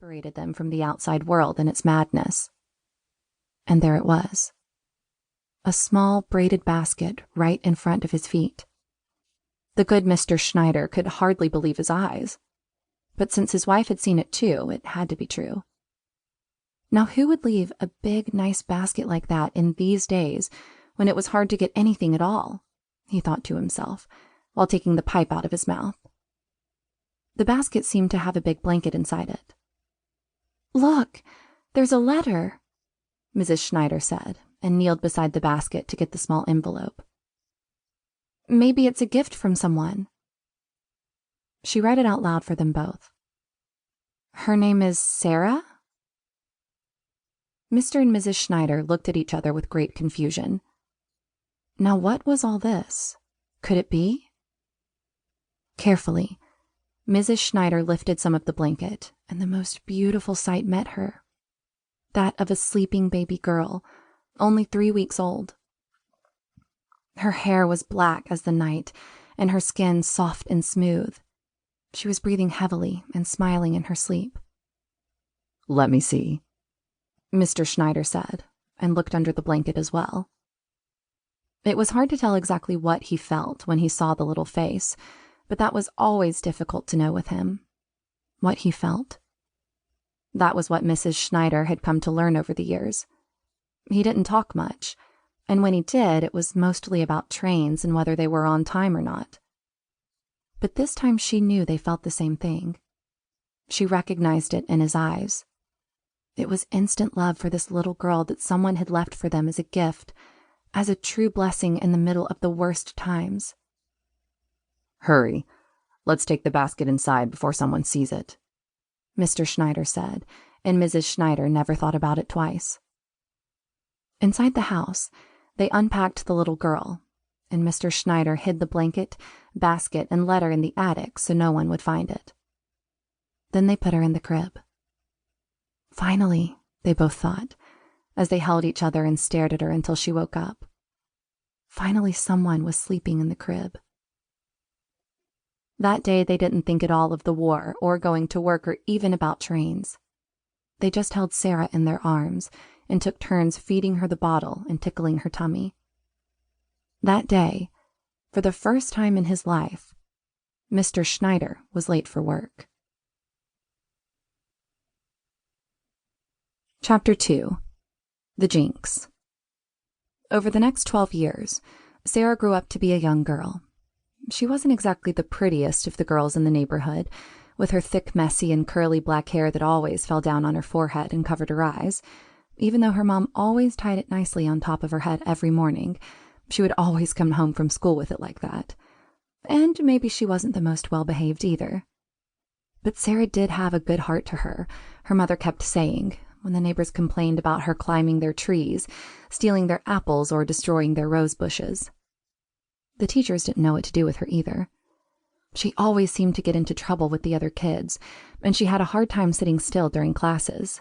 separated them from the outside world and its madness. And there it was. A small braided basket right in front of his feet. The good Mr. Schneider could hardly believe his eyes. But since his wife had seen it too, it had to be true. Now who would leave a big, nice basket like that in these days when it was hard to get anything at all? He thought to himself, while taking the pipe out of his mouth. The basket seemed to have a big blanket inside it. "Look, there's a letter," Mrs. Schneider said, and kneeled beside the basket to get the small envelope. "Maybe it's a gift from someone." She read it out loud for them both. "Her name is Sara?" Mr. and Mrs. Schneider looked at each other with great confusion. Now what was all this? Could it be? Carefully, Mrs. Schneider lifted some of the blanket, and the most beautiful sight met her. That of a sleeping baby girl, only 3 weeks old. Her hair was black as the night, and her skin soft and smooth. She was breathing heavily and smiling in her sleep. "Let me see," Mr. Schneider said, and looked under the blanket as well. It was hard to tell exactly what he felt when he saw the little face, but that was always difficult to know with him. What he felt. That was what Mrs. Schneider had come to learn over the years. He didn't talk much, and when he did, it was mostly about trains and whether they were on time or not. But this time she knew they felt the same thing. She recognized it in his eyes. It was instant love for this little girl that someone had left for them as a gift, as a true blessing in the middle of the worst times. "Hurry, let's take the basket inside before someone sees it," Mr. Schneider said, and Mrs. Schneider never thought about it twice. Inside the house, they unpacked the little girl, and Mr. Schneider hid the blanket, basket, and letter in the attic so no one would find it. Then they put her in the crib. Finally, they both thought, as they held each other and stared at her until she woke up. Finally, someone was sleeping in the crib. That day, they didn't think at all of the war or going to work or even about trains. They just held Sara in their arms and took turns feeding her the bottle and tickling her tummy. That day, for the first time in his life, Mr. Schneider was late for work. Chapter 2. The Jinx. Over the next 12 years, Sara grew up to be a young girl. She wasn't exactly the prettiest of the girls in the neighborhood, with her thick, messy, and curly black hair that always fell down on her forehead and covered her eyes. Even though her mom always tied it nicely on top of her head every morning, she would always come home from school with it like that. And maybe she wasn't the most well-behaved either. But Sara did have a good heart to her, her mother kept saying, when the neighbors complained about her climbing their trees, stealing their apples, or destroying their rose bushes. The teachers didn't know what to do with her either. She always seemed to get into trouble with the other kids, and she had a hard time sitting still during classes.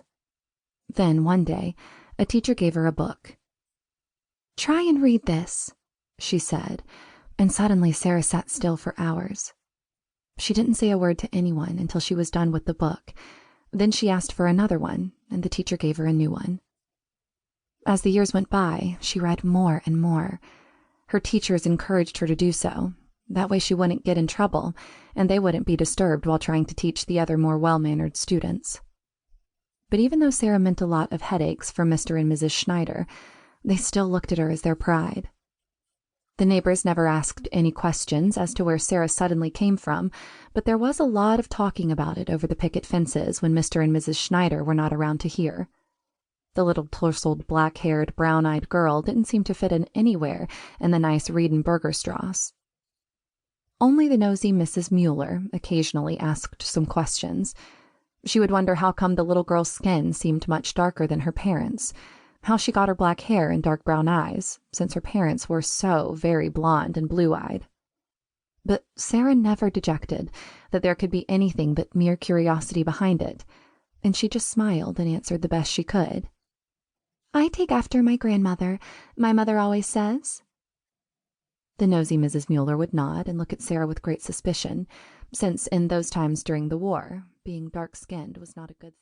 Then, one day, a teacher gave her a book. "Try and read this," she said, and suddenly Sara sat still for hours. She didn't say a word to anyone until she was done with the book. Then she asked for another one, and the teacher gave her a new one. As the years went by, she read more and more. Her teachers encouraged her to do so. That way she wouldn't get in trouble, and they wouldn't be disturbed while trying to teach the other more well-mannered students. But even though Sara meant a lot of headaches for Mr. and Mrs. Schneider, they still looked at her as their pride. The neighbors never asked any questions as to where Sara suddenly came from, but there was a lot of talking about it over the picket fences when Mr. and Mrs. Schneider were not around to hear. The little tousled, black-haired, brown-eyed girl didn't seem to fit in anywhere in the nice Reidenburgerstrasse. Only the nosy Mrs. Mueller occasionally asked some questions. She would wonder how come the little girl's skin seemed much darker than her parents', how she got her black hair and dark brown eyes, since her parents were so very blonde and blue-eyed. But Sara never dejected that there could be anything but mere curiosity behind it, and she just smiled and answered the best she could. "I take after my grandmother, my mother always says." The nosy Mrs. Mueller would nod and look at Sara with great suspicion, since in those times during the war, being dark-skinned was not a good thing.